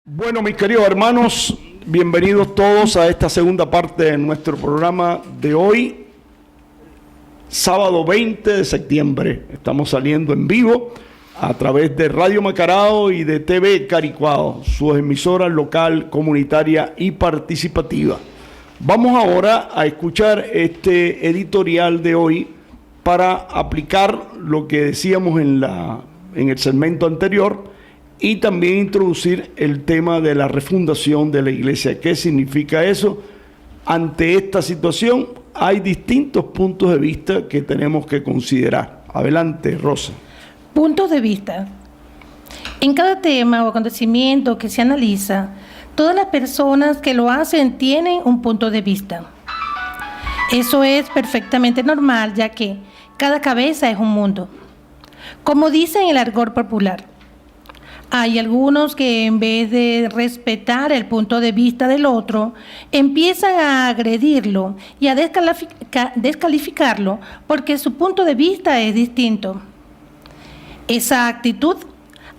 Bueno, mis queridos hermanos, bienvenidos todos a esta segunda parte de nuestro programa de hoy, sábado 20 de septiembre. Estamos saliendo en vivo a través de Radio Macarao y de TV Caricuao, su emisora local, comunitaria y participativa. Vamos ahora a escuchar este editorial de hoy para aplicar lo que decíamos en el segmento anterior y también introducir el tema de la refundación de la iglesia. ¿Qué significa eso? Ante esta situación hay distintos puntos de vista que tenemos que considerar. Adelante, Rosa. Puntos de vista. En cada tema o acontecimiento que se analiza, todas las personas que lo hacen tienen un punto de vista. Eso es perfectamente normal, ya que cada cabeza es un mundo. Como dice en el argot popular, hay algunos que en vez de respetar el punto de vista del otro, empiezan a agredirlo y a descalificarlo porque su punto de vista es distinto. Esa actitud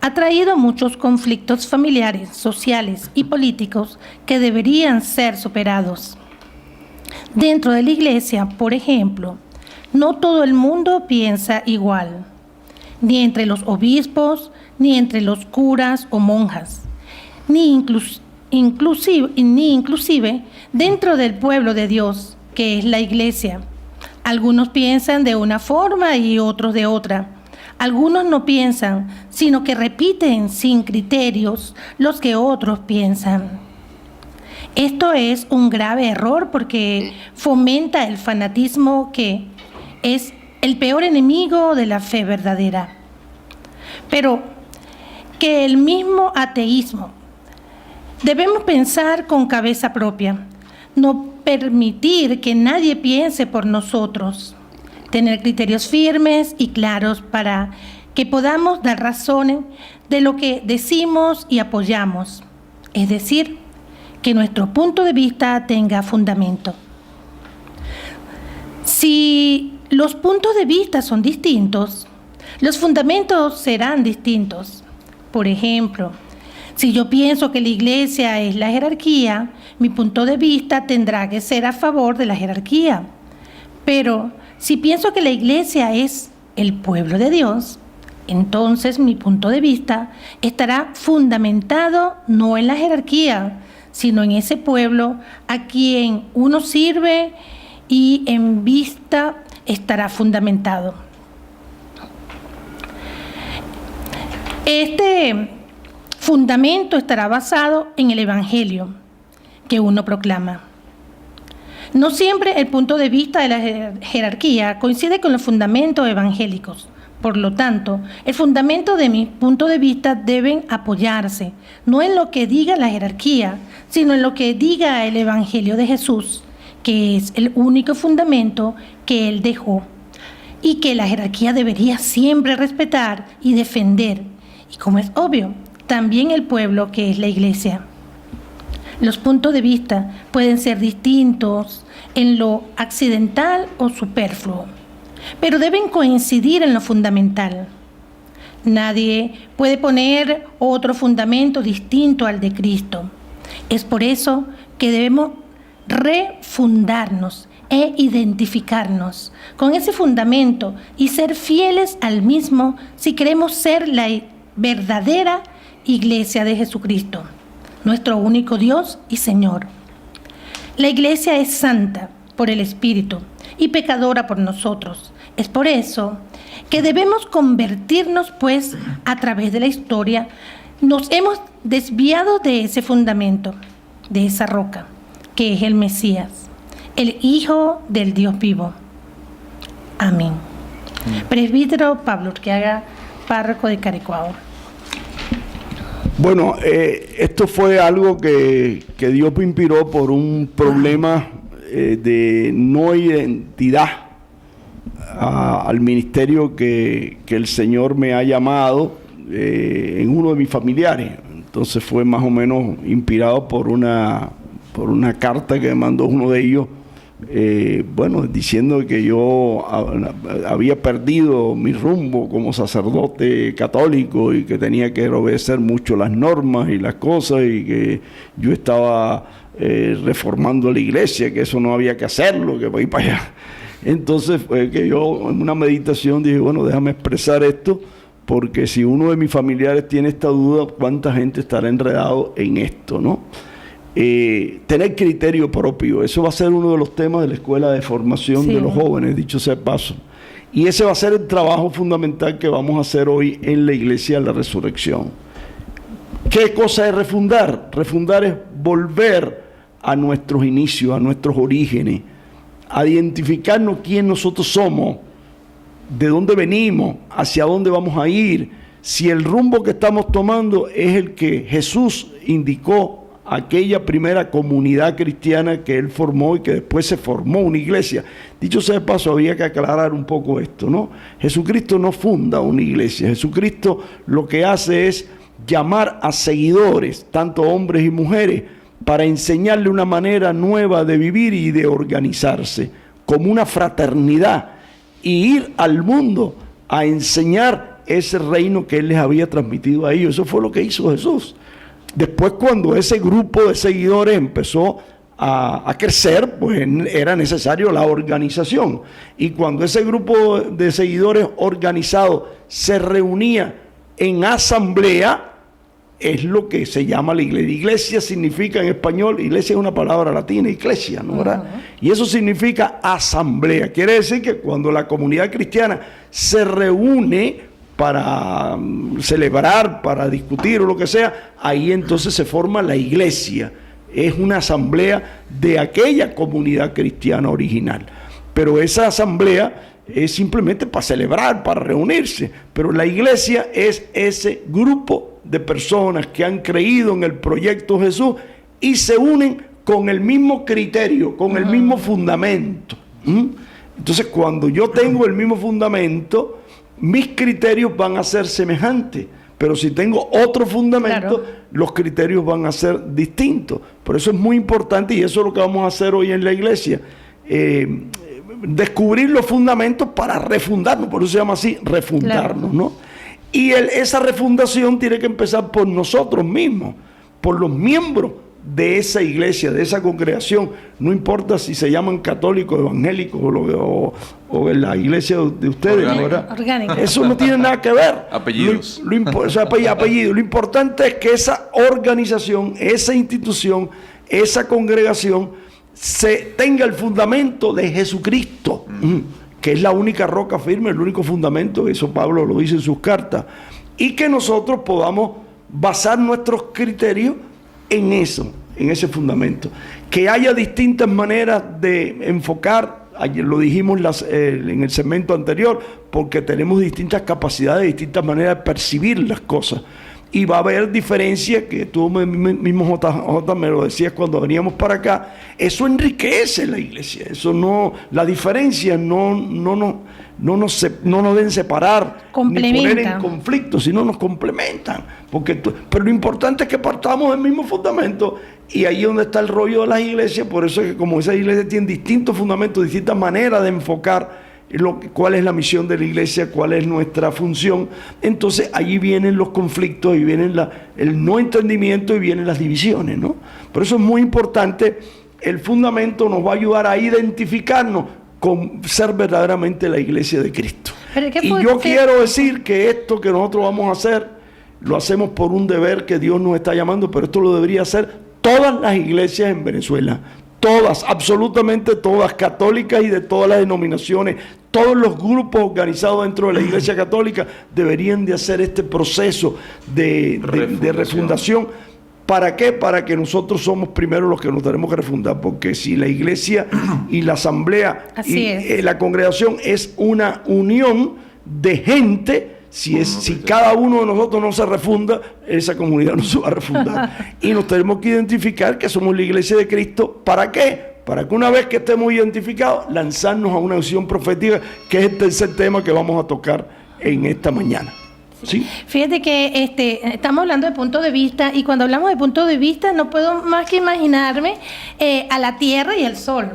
ha traído muchos conflictos familiares, sociales y políticos que deberían ser superados. Dentro de la iglesia, por ejemplo, no todo el mundo piensa igual, ni entre los obispos, ni entre los curas o monjas, ni inclusive dentro del pueblo de Dios, que es la iglesia. Algunos piensan de una forma y otros de otra. Algunos no piensan, sino que repiten sin criterios los que otros piensan. Esto es un grave error porque fomenta el fanatismo, que es el peor enemigo de la fe verdadera. Pero que el mismo ateísmo. Debemos pensar con cabeza propia, no permitir que nadie piense por nosotros, tener criterios firmes y claros para que podamos dar razones de lo que decimos y apoyamos, es decir, que nuestro punto de vista tenga fundamento. Si los puntos de vista son distintos, los fundamentos serán distintos. Por ejemplo, si yo pienso que la iglesia es la jerarquía, mi punto de vista tendrá que ser a favor de la jerarquía. Pero si pienso que la iglesia es el pueblo de Dios, entonces mi punto de vista estará fundamentado no en la jerarquía, sino en ese pueblo a quien uno sirve y en vista estará fundamentado. Este fundamento estará basado en el evangelio que uno proclama. No siempre el punto de vista de la jerarquía coincide con los fundamentos evangélicos. Por lo tanto, el fundamento de mi punto de vista deben apoyarse, no en lo que diga la jerarquía, sino en lo que diga el evangelio de Jesús, que es el único fundamento que Él dejó y que la jerarquía debería siempre respetar y defender. Y como es obvio, también el pueblo, que es la iglesia. Los puntos de vista pueden ser distintos en lo accidental o superfluo, pero deben coincidir en lo fundamental. Nadie puede poner otro fundamento distinto al de Cristo. Es por eso que debemos refundarnos e identificarnos con ese fundamento y ser fieles al mismo si queremos ser la verdadera iglesia de Jesucristo, nuestro único Dios y Señor. La iglesia es santa por el Espíritu y pecadora por nosotros. Es por eso que debemos convertirnos, pues, a través de la historia, nos hemos desviado de ese fundamento, de esa roca, que es el Mesías, el Hijo del Dios vivo. Amén. Presbítero Pablo Urquiaga, párroco de Caricuao. Bueno, esto fue algo que Dios me inspiró por un problema de no identidad al ministerio que el Señor me ha llamado en uno de mis familiares. Entonces fue más o menos inspirado por una carta que me mandó uno de ellos bueno, diciendo que yo había perdido mi rumbo como sacerdote católico y que tenía que obedecer mucho las normas y las cosas, y que yo estaba reformando la iglesia, que eso no había que hacerlo, que para ir para allá. Entonces fue que yo en una meditación dije, bueno, déjame expresar esto, porque si uno de mis familiares tiene esta duda, ¿cuánta gente estará enredado en esto, no? Tener criterio propio, eso va a ser uno de los temas de la escuela de formación de los jóvenes, dicho sea de paso. Y ese va a ser el trabajo fundamental que vamos a hacer hoy en la Iglesia de la Resurrección. ¿Qué cosa es refundar? Refundar es volver a nuestros inicios, a nuestros orígenes, a identificarnos quién nosotros somos, de dónde venimos, hacia dónde vamos a ir, si el rumbo que estamos tomando es el que Jesús indicó, aquella primera comunidad cristiana que él formó y que después se formó una iglesia. Dicho sea de paso, había que aclarar un poco esto, ¿no? Jesucristo no funda una iglesia. Jesucristo lo que hace es llamar a seguidores, tanto hombres y mujeres, para enseñarle una manera nueva de vivir y de organizarse, como una fraternidad, y ir al mundo a enseñar ese reino que él les había transmitido a ellos. Eso fue lo que hizo Jesús. Después, cuando ese grupo de seguidores empezó a crecer, pues era necesario la organización. Y cuando ese grupo de seguidores organizados se reunía en asamblea, es lo que se llama la iglesia. Iglesia significa en español, iglesia es una palabra latina, iglesia, ¿no? ¿Verdad? Y eso significa asamblea. Quiere decir que cuando la comunidad cristiana se reúne para celebrar, para discutir o lo que sea, ahí entonces se forma la iglesia. Es una asamblea de aquella comunidad cristiana original. Pero esa asamblea es simplemente para celebrar, para reunirse. Pero la iglesia es ese grupo de personas que han creído en el proyecto Jesús y se unen con el mismo criterio, con el mismo fundamento. Entonces, cuando yo tengo el mismo fundamento, mis criterios van a ser semejantes, pero si tengo otro fundamento, los criterios van a ser distintos. Por eso es muy importante, y eso es lo que vamos a hacer hoy en la iglesia, descubrir los fundamentos para refundarnos, por eso se llama así, refundarnos, ¿no? Y esa refundación tiene que empezar por nosotros mismos, por los miembros de esa iglesia, de esa congregación. No importa si se llaman católicos, evangélicos o en la iglesia de ustedes, ¿verdad? Orgánica. Eso no tiene nada que ver. Apellidos. Apellido. Lo importante es que esa organización, esa institución, esa congregación tenga el fundamento de Jesucristo, que es la única roca firme, el único fundamento. Eso Pablo lo dice en sus cartas. Y que nosotros podamos basar nuestros criterios en eso, en ese fundamento. Que haya distintas maneras de enfocar, ayer lo dijimos en el segmento anterior, porque tenemos distintas capacidades, distintas maneras de percibir las cosas. Y va a haber diferencias, que tú mismo, J, me lo decías cuando veníamos para acá. Eso enriquece la iglesia. Eso no, la diferencia no nos deben separar ni poner en conflicto, sino nos complementan. Pero lo importante es que partamos del mismo fundamento, y ahí es donde está el rollo de las iglesias. Por eso es que como esas iglesias tienen distintos fundamentos, distintas maneras de enfocar cuál es la misión de la iglesia, cuál es nuestra función, entonces allí vienen los conflictos y vienen el no entendimiento y vienen las divisiones, ¿no? Por eso es muy importante. El fundamento nos va a ayudar a identificarnos con ser verdaderamente la iglesia de Cristo. Y yo quiero decir que esto que nosotros vamos a hacer, lo hacemos por un deber que Dios nos está llamando, pero esto lo debería hacer todas las iglesias en Venezuela. Todas, absolutamente todas, católicas y de todas las denominaciones, todos los grupos organizados dentro de la Iglesia Católica deberían de hacer este proceso de refundación. ¿Para qué? Para que nosotros somos primero los que nos tenemos que refundar, porque si la iglesia y la asamblea y la congregación es una unión de gente, si cada uno de nosotros no se refunda, esa comunidad no se va a refundar. Y nos tenemos que identificar que somos la iglesia de Cristo. ¿Para qué? Para que una vez que estemos identificados, lanzarnos a una acción profética, que es el tercer tema que vamos a tocar en esta mañana. ¿Sí? Fíjate que estamos hablando de punto de vista, y cuando hablamos de punto de vista no puedo más que imaginarme a la tierra y el sol.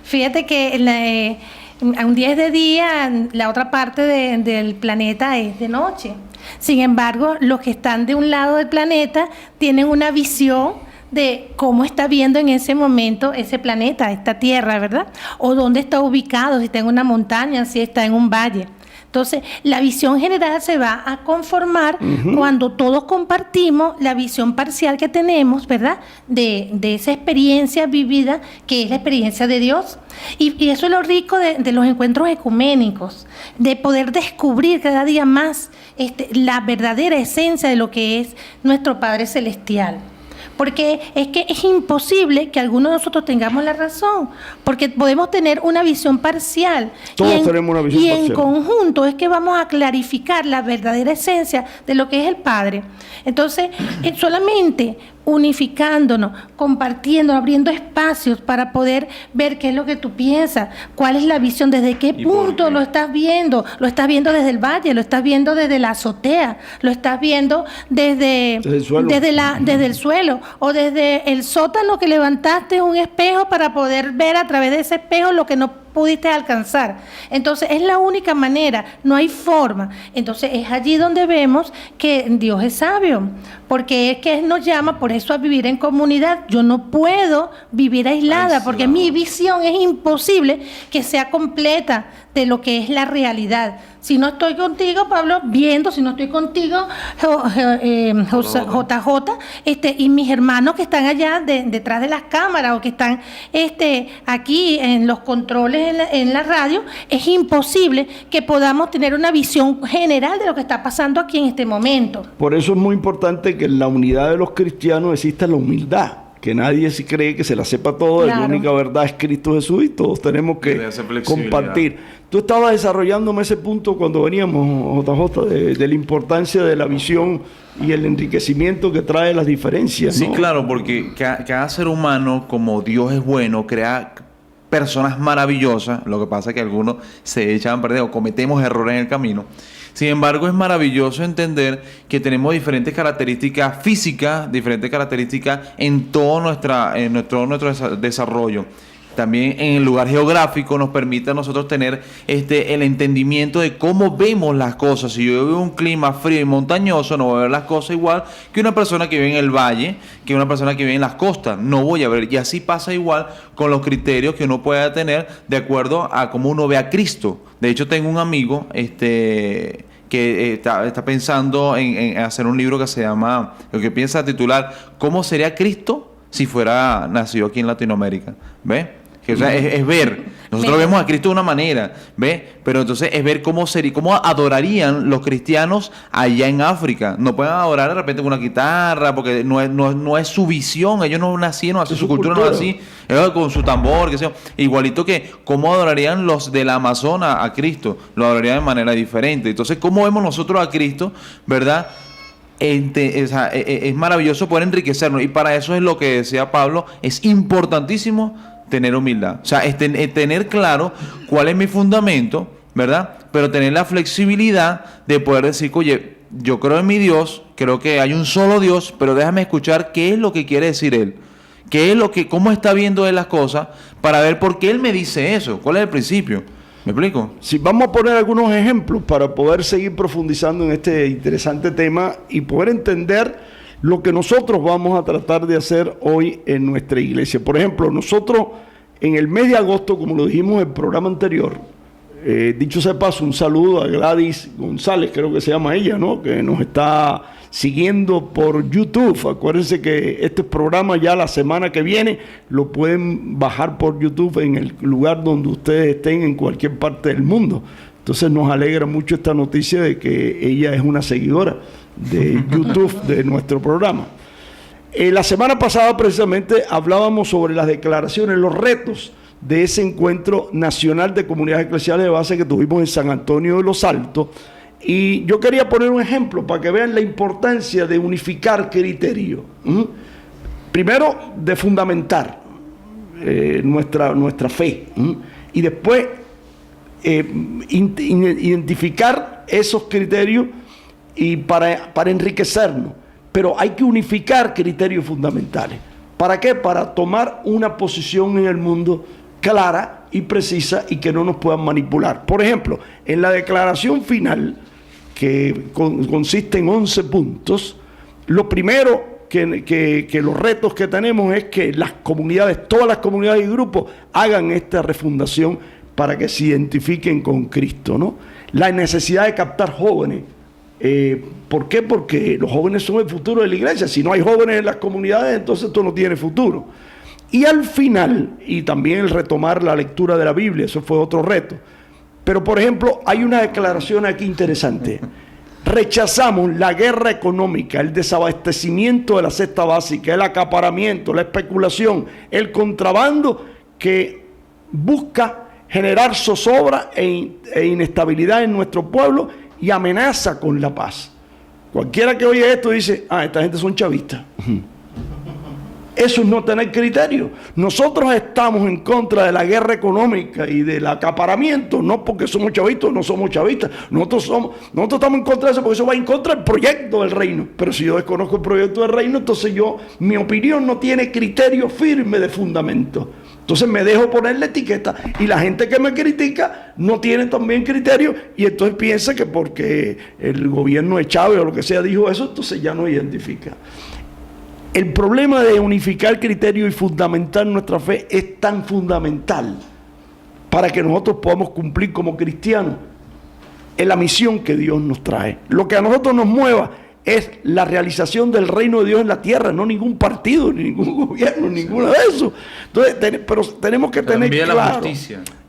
Fíjate que un día es de día, la otra parte del planeta es de noche. Sin embargo, los que están de un lado del planeta tienen una visión de cómo está viendo en ese momento ese planeta, esta Tierra, ¿verdad? O dónde está ubicado, si está en una montaña, si está en un valle. Entonces, la visión general se va a conformar cuando todos compartimos la visión parcial que tenemos, ¿verdad? De esa experiencia vivida, que es la experiencia de Dios. Y eso es lo rico de los encuentros ecuménicos, de poder descubrir cada día más la verdadera esencia de lo que es nuestro Padre Celestial. Porque es que es imposible que alguno de nosotros tengamos la razón, porque podemos tener una visión parcial. Todos tenemos una visión parcial. Y en conjunto es que vamos a clarificar la verdadera esencia de lo que es el Padre. Entonces, solamente unificándonos, compartiendo, abriendo espacios para poder ver qué es lo que tú piensas, cuál es la visión, desde qué punto lo estás viendo desde el valle, lo estás viendo desde la azotea, lo estás viendo desde el suelo, o desde el sótano que levantaste un espejo para poder ver a través de ese espejo lo que no pudiste alcanzar. Entonces es la única manera, no hay forma. Entonces es allí donde vemos que Dios es sabio, porque es que Él nos llama por eso a vivir en comunidad. Yo no puedo vivir aislada, porque mi visión es imposible que sea completa de lo que es la realidad. Si no estoy contigo, Pablo, viendo, si no estoy contigo, JJ, y mis hermanos que están allá detrás de las cámaras, o que están aquí en los controles en la radio, es imposible que podamos tener una visión general de lo que está pasando aquí en este momento. Por eso es muy importante que en la unidad de los cristianos exista la humildad, que nadie se cree que se la sepa todo. Claro. La única verdad es Cristo Jesús y todos tenemos que compartir. Tú estabas desarrollándome ese punto cuando veníamos, JJ, de la importancia de la visión y el enriquecimiento que trae las diferencias, ¿no? Sí, claro, porque cada ser humano, como Dios es bueno, crea personas maravillosas. Lo que pasa es que algunos se echan a perder o cometemos errores en el camino. Sin embargo, es maravilloso entender que tenemos diferentes características físicas, diferentes características en todo nuestro desarrollo. También en el lugar geográfico nos permite a nosotros tener el entendimiento de cómo vemos las cosas. Si yo veo un clima frío y montañoso, no voy a ver las cosas igual que una persona que vive en el valle, que una persona que vive en las costas. No voy a ver. Y así pasa igual con los criterios que uno pueda tener de acuerdo a cómo uno ve a Cristo. De hecho, tengo un amigo que está pensando en hacer un libro que se llama, lo que piensa titular, ¿Cómo sería Cristo si fuera nacido aquí en Latinoamérica? ¿Ves? Que, o sea, es ver. Nosotros vemos a Cristo de una manera, ¿ves? Pero entonces es ver cómo adorarían los cristianos allá en África. No pueden adorar de repente con una guitarra, porque no es su visión. Ellos no nacieron así, su cultura no es así, con su tambor, qué sé yo. Igualito que cómo adorarían los del Amazonas a Cristo. Lo adorarían de manera diferente. Entonces, ¿cómo vemos nosotros a Cristo, verdad? Es maravilloso poder enriquecernos. Y para eso es lo que decía Pablo. Es importantísimo tener humildad, o sea, tener claro cuál es mi fundamento, ¿verdad? Pero tener la flexibilidad de poder decir, oye, yo creo en mi Dios, creo que hay un solo Dios, pero déjame escuchar qué es lo que quiere decir Él, cómo está viendo Él las cosas, para ver por qué Él me dice eso, cuál es el principio. ¿Me explico? Sí, vamos a poner algunos ejemplos para poder seguir profundizando en este interesante tema y poder entender lo que nosotros vamos a tratar de hacer hoy en nuestra iglesia. Por ejemplo, nosotros en el mes de agosto, como lo dijimos en el programa anterior, dicho sea de paso, un saludo a Gladys González, creo que se llama ella, ¿no? Que nos está siguiendo por YouTube. Acuérdense que este programa ya la semana que viene lo pueden bajar por YouTube en el lugar donde ustedes estén en cualquier parte del mundo. Entonces nos alegra mucho esta noticia de que ella es una seguidora de YouTube de nuestro programa. La semana pasada precisamente hablábamos sobre las declaraciones, los retos de ese encuentro nacional de comunidades eclesiales de base que tuvimos en San Antonio de los Altos, y yo quería poner un ejemplo para que vean la importancia de unificar criterios. Primero, de fundamentar nuestra fe, y después identificar esos criterios y para enriquecernos. Pero hay que unificar criterios fundamentales. ¿Para qué? Para tomar una posición en el mundo clara y precisa y que no nos puedan manipular. Por ejemplo, en la declaración final, que consiste en 11 puntos, lo primero que los retos que tenemos es que las comunidades, todas las comunidades y grupos hagan esta refundación para que se identifiquen con Cristo, ¿no? La necesidad de captar jóvenes. ¿Por qué? Porque los jóvenes son el futuro de la iglesia. Si no hay jóvenes en las comunidades, entonces esto no tiene futuro. Y al final, y también el retomar la lectura de la Biblia, eso fue otro reto. Pero, por ejemplo, hay una declaración aquí interesante. Rechazamos la guerra económica, el desabastecimiento de la cesta básica, el acaparamiento, la especulación, el contrabando que busca generar zozobra e inestabilidad en nuestro pueblo y amenaza con la paz. Cualquiera que oye esto dice, esta gente son chavistas. Eso es no tener criterio. Nosotros estamos en contra de la guerra económica y del acaparamiento, no porque somos chavistas, no somos chavistas. Nosotros estamos en contra de eso porque eso va en contra del proyecto del reino. Pero si yo desconozco el proyecto del reino, entonces mi opinión no tiene criterio firme de fundamento. Entonces me dejo poner la etiqueta y la gente que me critica no tiene también criterio y entonces piensa que porque el gobierno de Chávez o lo que sea dijo eso, entonces ya no identifica. El problema de unificar criterio y fundamentar nuestra fe es tan fundamental para que nosotros podamos cumplir como cristianos en la misión que Dios nos trae. Lo que a nosotros nos mueva es la realización del reino de Dios en la tierra, no ningún partido, ni ningún gobierno, ninguna de eso. Entonces, pero tenemos que tener claro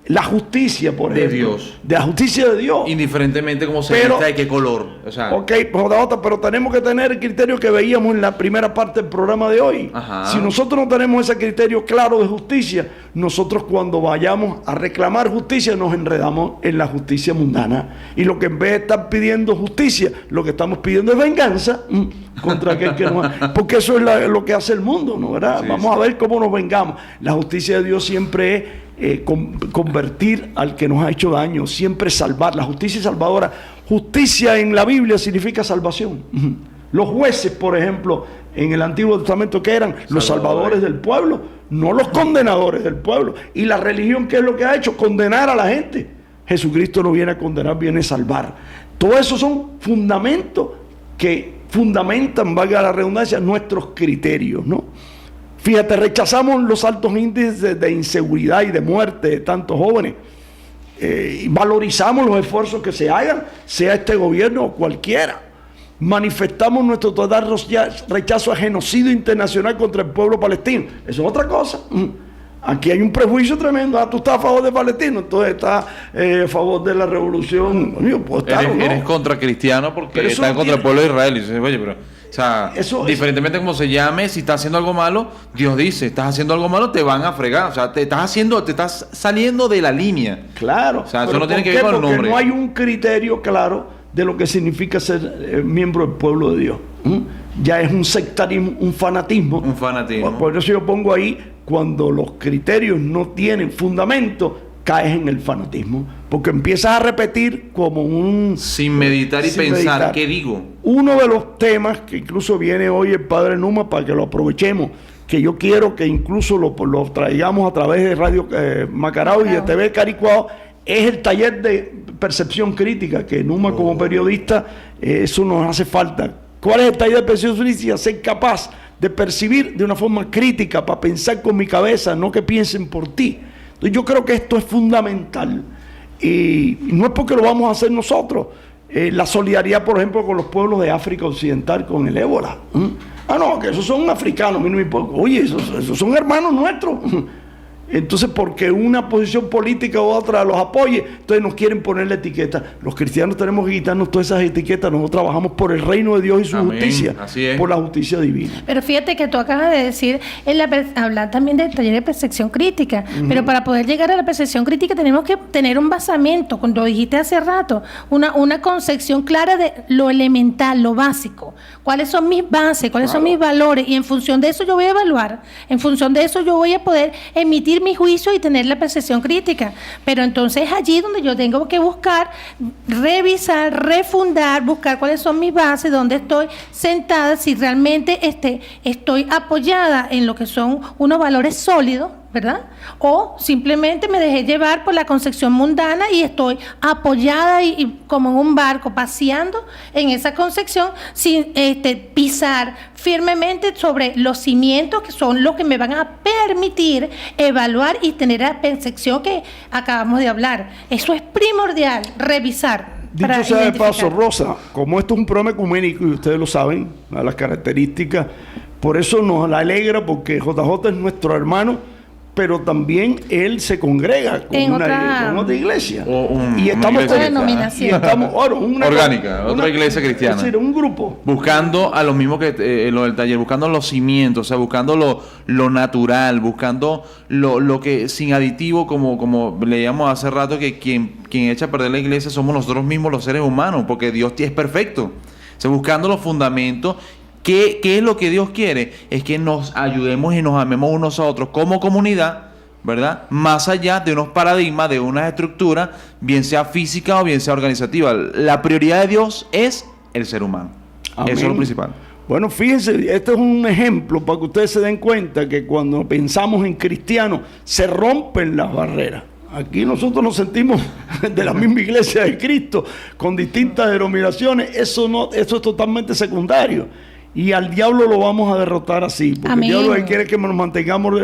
la justicia, por ejemplo, de Dios, de la justicia de Dios, indiferentemente cómo se vista, de qué color. O sea, pero tenemos que tener el criterio que veíamos en la primera parte del programa de hoy. Ajá. Si nosotros no tenemos ese criterio claro de justicia, nosotros cuando vayamos a reclamar justicia nos enredamos en la justicia mundana. Y lo que en vez de estar pidiendo justicia, lo que estamos pidiendo es venganza contra aquel que nos... Porque eso es lo que hace el mundo, ¿no? ¿Verdad? Sí, vamos a ver cómo nos vengamos. La justicia de Dios siempre es convertir al que nos ha hecho daño, siempre salvar. La justicia salvadora. Justicia en la Biblia significa salvación. Los jueces, por ejemplo, en el Antiguo Testamento, ¿qué eran? Los salvadores del pueblo, no los condenadores del pueblo. Y la religión, ¿qué es lo que ha hecho? Condenar a la gente. Jesucristo no viene a condenar, viene a salvar. Todo eso son fundamentos que fundamentan, valga la redundancia, nuestros criterios, ¿no? Fíjate, rechazamos los altos índices de inseguridad y de muerte de tantos jóvenes. Valorizamos los esfuerzos que se hagan, sea este gobierno o cualquiera. Manifestamos nuestro total rechazo a genocidio internacional contra el pueblo palestino. Eso es otra cosa. Aquí hay un prejuicio tremendo. Tú estás a favor de Palestino, entonces estás a favor de la revolución. Eres contra cristiano porque estás contra el pueblo de Israel. Y dices, oye, pero... O sea, diferentemente como se llame, si estás haciendo algo malo, Dios dice, estás haciendo algo malo, te van a fregar. O sea, te estás saliendo de la línea. Claro. O sea, eso no tiene que ver con el nombre. Porque no hay un criterio claro de lo que significa ser miembro del pueblo de Dios. Ya es un sectarismo, un fanatismo. Un fanatismo. Por eso yo pongo ahí, cuando los criterios no tienen fundamento, caes en el fanatismo, porque empiezas a repetir como un... Sin meditar y pensar, ¿qué digo? Uno de los temas que incluso viene hoy el Padre Numa, para que lo aprovechemos, que yo quiero que incluso lo traigamos a través de Radio Macarao y de TV Caricuao, es el taller de percepción crítica, que Numa como periodista, eso nos hace falta. ¿Cuál es el taller de percepción crítica? Ser capaz de percibir de una forma crítica, para pensar con mi cabeza, no que piensen por ti. Yo creo que esto es fundamental y no es porque lo vamos a hacer nosotros. La solidaridad, por ejemplo, con los pueblos de África Occidental con el ébola. No, que esos son africanos, a mí no me importa. Oye, esos son hermanos nuestros. Entonces, porque una posición política u otra los apoye, entonces nos quieren poner la etiqueta. Los cristianos tenemos que quitarnos todas esas etiquetas. Nosotros trabajamos por el reino de Dios y su justicia, por la justicia divina. Pero fíjate que tú acabas de decir, hablar también del taller de percepción crítica, pero para poder llegar a la percepción crítica tenemos que tener un basamento, como lo dijiste hace rato, una concepción clara de lo elemental, lo básico. ¿Cuáles son mis bases? ¿Cuáles son mis valores? Y en función de eso yo voy a evaluar. En función de eso yo voy a poder emitir mi juicio y tener la percepción crítica. Pero entonces es allí donde yo tengo que buscar, revisar, refundar, buscar cuáles son mis bases, dónde estoy sentada, si realmente estoy apoyada en lo que son unos valores sólidos, ¿verdad? O simplemente me dejé llevar por la concepción mundana y estoy apoyada y como en un barco paseando en esa concepción sin pisar firmemente sobre los cimientos que son los que me van a permitir evaluar y tener la percepción que acabamos de hablar. Eso es primordial, revisar. Dicho sea de paso, Rosa, como esto es un programa ecuménico y ustedes lo saben, a las características, por eso nos alegra porque JJ es nuestro hermano, pero también él se congrega con otra iglesia. Y estamos con denominación. Orgánica, otra iglesia cristiana. Es decir, un grupo. Buscando a lo mismo que lo del taller, buscando los cimientos, o sea, buscando lo natural, buscando lo que sin aditivo, como leíamos hace rato, que quien echa a perder la iglesia somos nosotros mismos los seres humanos, porque Dios es perfecto. O sea, buscando los fundamentos. ¿Qué es lo que Dios quiere? Es que nos ayudemos y nos amemos unos a otros como comunidad, ¿verdad? Más allá de unos paradigmas, de unas estructuras, bien sea física o bien sea organizativa. La prioridad de Dios es el ser humano. Amén. Eso es lo principal. Bueno, fíjense, este es un ejemplo para que ustedes se den cuenta que cuando pensamos en cristianos se rompen las barreras. Aquí nosotros nos sentimos de la misma iglesia de Cristo, con distintas denominaciones. Eso es totalmente secundario. Y al diablo lo vamos a derrotar así, porque Amén. el diablo quiere que nos mantengamos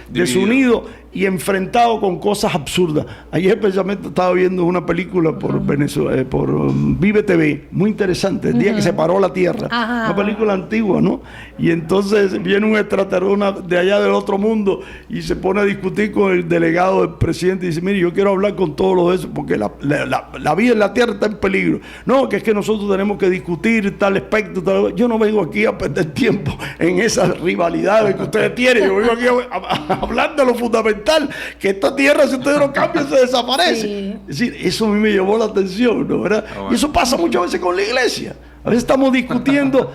desunidos y enfrentados con cosas absurdas. Ayer especialmente estaba viendo una película por Venezuela, por Vive TV, muy interesante, el día que se paró la Tierra. Una película antigua, ¿no? Y entonces viene un extraterrestre de allá del otro mundo y se pone a discutir con el delegado del presidente y dice, mire, yo quiero hablar con todos los de esos porque la vida en la Tierra está en peligro. No, que es que nosotros tenemos que discutir tal aspecto, tal. Yo no vengo aquí a perder tiempo en esas rivalidades que ustedes tienen. Yo vengo aquí a hablar de lo fundamental, que esta tierra, si ustedes no cambian, se desaparece. Sí. Es decir, eso a mí me llamó la atención, ¿no? ¿Verdad? Y eso pasa muchas veces con la iglesia. A veces estamos discutiendo,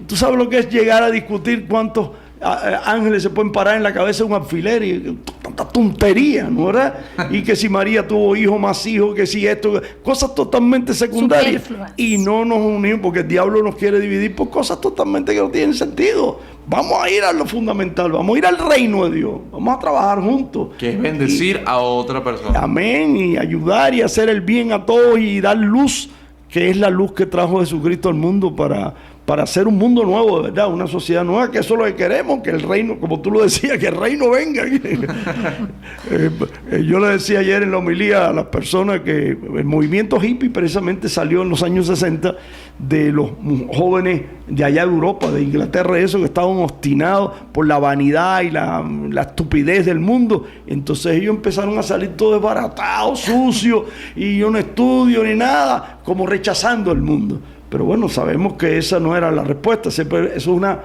tú sabes lo que es llegar a discutir cuántos ángeles se pueden parar en la cabeza de un alfiler y tanta tontería, ¿no? ¿Verdad? Y que si María tuvo hijo más hijos, que si esto, cosas totalmente secundarias. Y no nos unimos porque el diablo nos quiere dividir por cosas totalmente que no tienen sentido. Vamos a ir a lo fundamental, vamos a ir al reino de Dios, vamos a trabajar juntos. Que es bendecir a otra persona. Amén, y ayudar y hacer el bien a todos y dar luz, que es la luz que trajo Jesucristo al mundo para hacer un mundo nuevo, de verdad, una sociedad nueva, que eso es lo que queremos, que el reino, como tú lo decías, que el reino venga. Yo le decía ayer en la homilía a las personas que el movimiento hippie precisamente salió en los años 60 de los jóvenes de allá de Europa, de Inglaterra, eso, que estaban obstinados por la vanidad y la estupidez del mundo. Entonces ellos empezaron a salir todos desbaratados, sucios, y yo no estudio ni nada, como rechazando el mundo. Pero bueno, sabemos que esa no era la respuesta. Siempre es una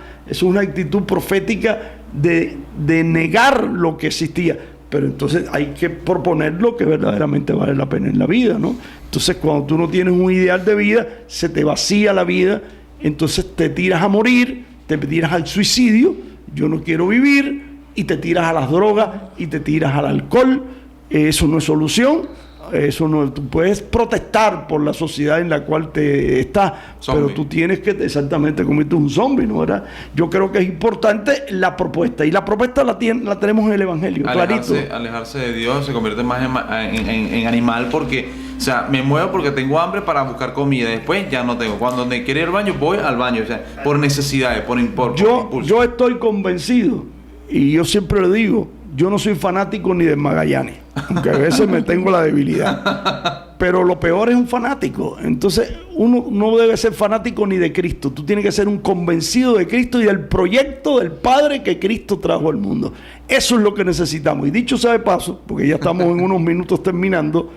actitud profética de negar lo que existía. Pero entonces hay que proponer lo que verdaderamente vale la pena en la vida, ¿no? Entonces cuando tú no tienes un ideal de vida, se te vacía la vida, entonces te tiras a morir, te tiras al suicidio, yo no quiero vivir, y te tiras a las drogas y te tiras al alcohol. Eso no es solución. Eso no, tú puedes protestar por la sociedad en la cual te estás, pero tú tienes que exactamente convertirte en un zombie, ¿no? ¿Verdad? Yo creo que es importante la propuesta, y la propuesta la tenemos en el Evangelio, clarito. Alejarse de Dios se convierte más en animal, porque, o sea, me muevo porque tengo hambre para buscar comida, después ya no tengo. Cuando me quiero ir al baño, voy al baño, o sea, por necesidades, por impulso. Yo estoy convencido, y yo siempre le digo, yo no soy fanático ni de Magallanes, aunque a veces me tengo la debilidad. Pero lo peor es un fanático. Entonces, uno no debe ser fanático ni de Cristo. Tú tienes que ser un convencido de Cristo y del proyecto del Padre que Cristo trajo al mundo. Eso es lo que necesitamos. Y dicho sea de paso, porque ya estamos en unos minutos terminando,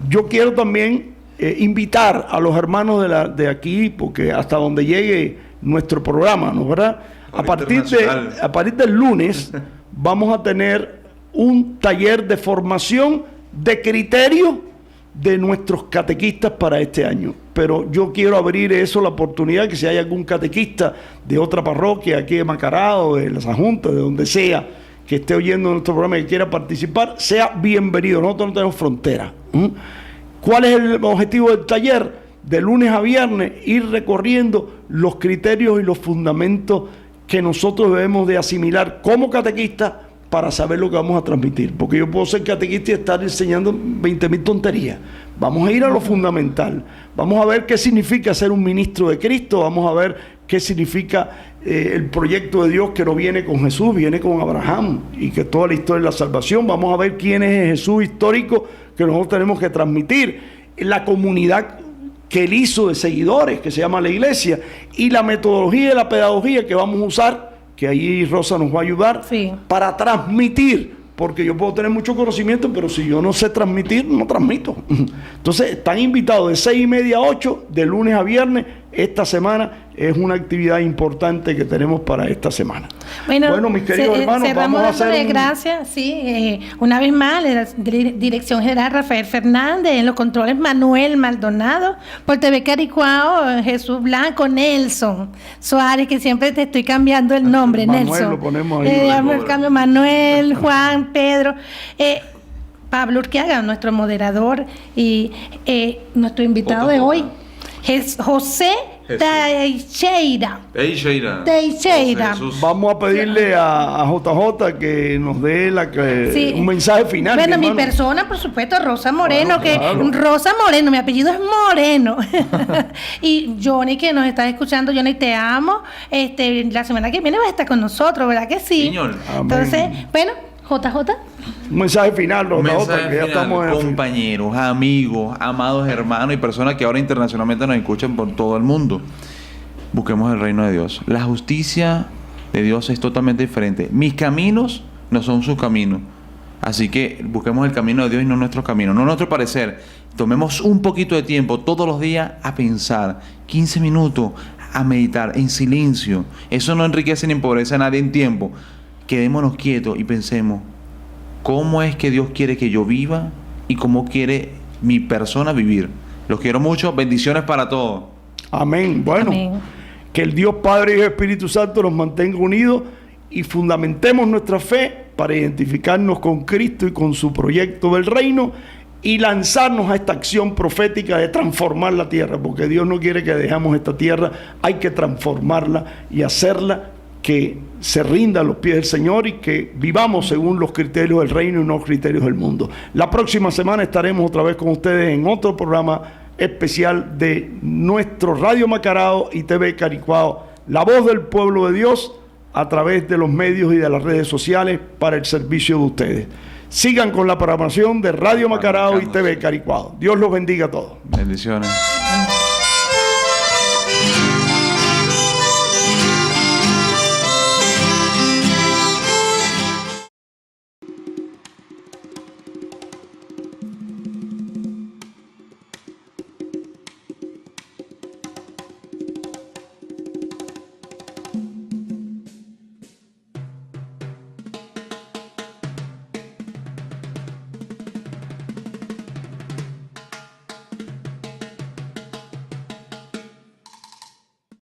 yo quiero también invitar a los hermanos de aquí, porque hasta donde llegue nuestro programa, ¿no? ¿Verdad? A partir del lunes vamos a tener un taller de formación de criterio de nuestros catequistas para este año. Pero yo quiero abrir eso, la oportunidad, que si hay algún catequista de otra parroquia, aquí de Macará o de las Juntas, de donde sea, que esté oyendo nuestro programa y que quiera participar, sea bienvenido. Nosotros no tenemos frontera. ¿Cuál es el objetivo del taller? De lunes a viernes, ir recorriendo los criterios y los fundamentos que nosotros debemos de asimilar como catequistas para saber lo que vamos a transmitir. Porque yo puedo ser catequista y estar enseñando 20.000 tonterías. Vamos a ir a lo fundamental. Vamos a ver qué significa ser un ministro de Cristo. Vamos a ver qué significa el proyecto de Dios que no viene con Jesús, viene con Abraham, y que toda la historia de la salvación. Vamos a ver quién es el Jesús histórico que nosotros tenemos que transmitir. La comunidad que él hizo de seguidores, que se llama la iglesia, y la metodología y la pedagogía que vamos a usar, que ahí Rosa nos va a ayudar, sí, para transmitir, porque yo puedo tener mucho conocimiento, pero si yo no sé transmitir, no transmito. Entonces, están invitados de 6:30 a 8, de lunes a viernes. Esta semana es una actividad importante que tenemos para esta semana. Bueno, mis queridos hermanos, vamos a hacer gracias, sí, una vez más, la Dirección General Rafael Fernández, en los controles Manuel Maldonado, por TV Caricuao, Jesús Blanco, Nelson Suárez, que siempre te estoy cambiando el nombre, Manuel, Nelson. lo ponemos ahí. Cambio Manuel, Juan, Pedro, Pablo Urquiaga, nuestro moderador, y nuestro invitado de hoy, José Teixeira. Vamos a pedirle a JJ que nos dé un mensaje final. Bueno, mi persona, por supuesto, Rosa Moreno, Rosa Moreno, mi apellido es Moreno. Y Johnny, que nos estás escuchando, Johnny, te amo. La semana que viene vas a estar con nosotros, ¿verdad que sí? Señor. Entonces, bueno, JJ. Un mensaje final, que ya estamos compañeros, amigos, amados hermanos y personas que ahora internacionalmente nos escuchan por todo el mundo. Busquemos el reino de Dios. La justicia de Dios es totalmente diferente. Mis caminos no son sus caminos. Así que busquemos el camino de Dios y no nuestro camino, no nuestro parecer. Tomemos un poquito de tiempo todos los días a pensar, 15 minutos a meditar en silencio. Eso no enriquece ni empobrece a nadie en tiempo. Quedémonos quietos y pensemos, ¿cómo es que Dios quiere que yo viva y cómo quiere mi persona vivir? Los quiero mucho. Bendiciones para todos. Amén. Bueno, amén. Que el Dios Padre y el Espíritu Santo nos mantenga unidos y fundamentemos nuestra fe para identificarnos con Cristo y con su proyecto del reino y lanzarnos a esta acción profética de transformar la tierra, porque Dios no quiere que dejemos esta tierra, hay que transformarla y hacerla que se rinda a los pies del Señor y que vivamos según los criterios del reino y no los criterios del mundo. La próxima semana estaremos otra vez con ustedes en otro programa especial de nuestro Radio Macarao y TV Caricuao, la voz del pueblo de Dios a través de los medios y de las redes sociales para el servicio de ustedes. Sigan con la programación de Radio Macarao y TV Caricuao. Dios los bendiga a todos. Bendiciones.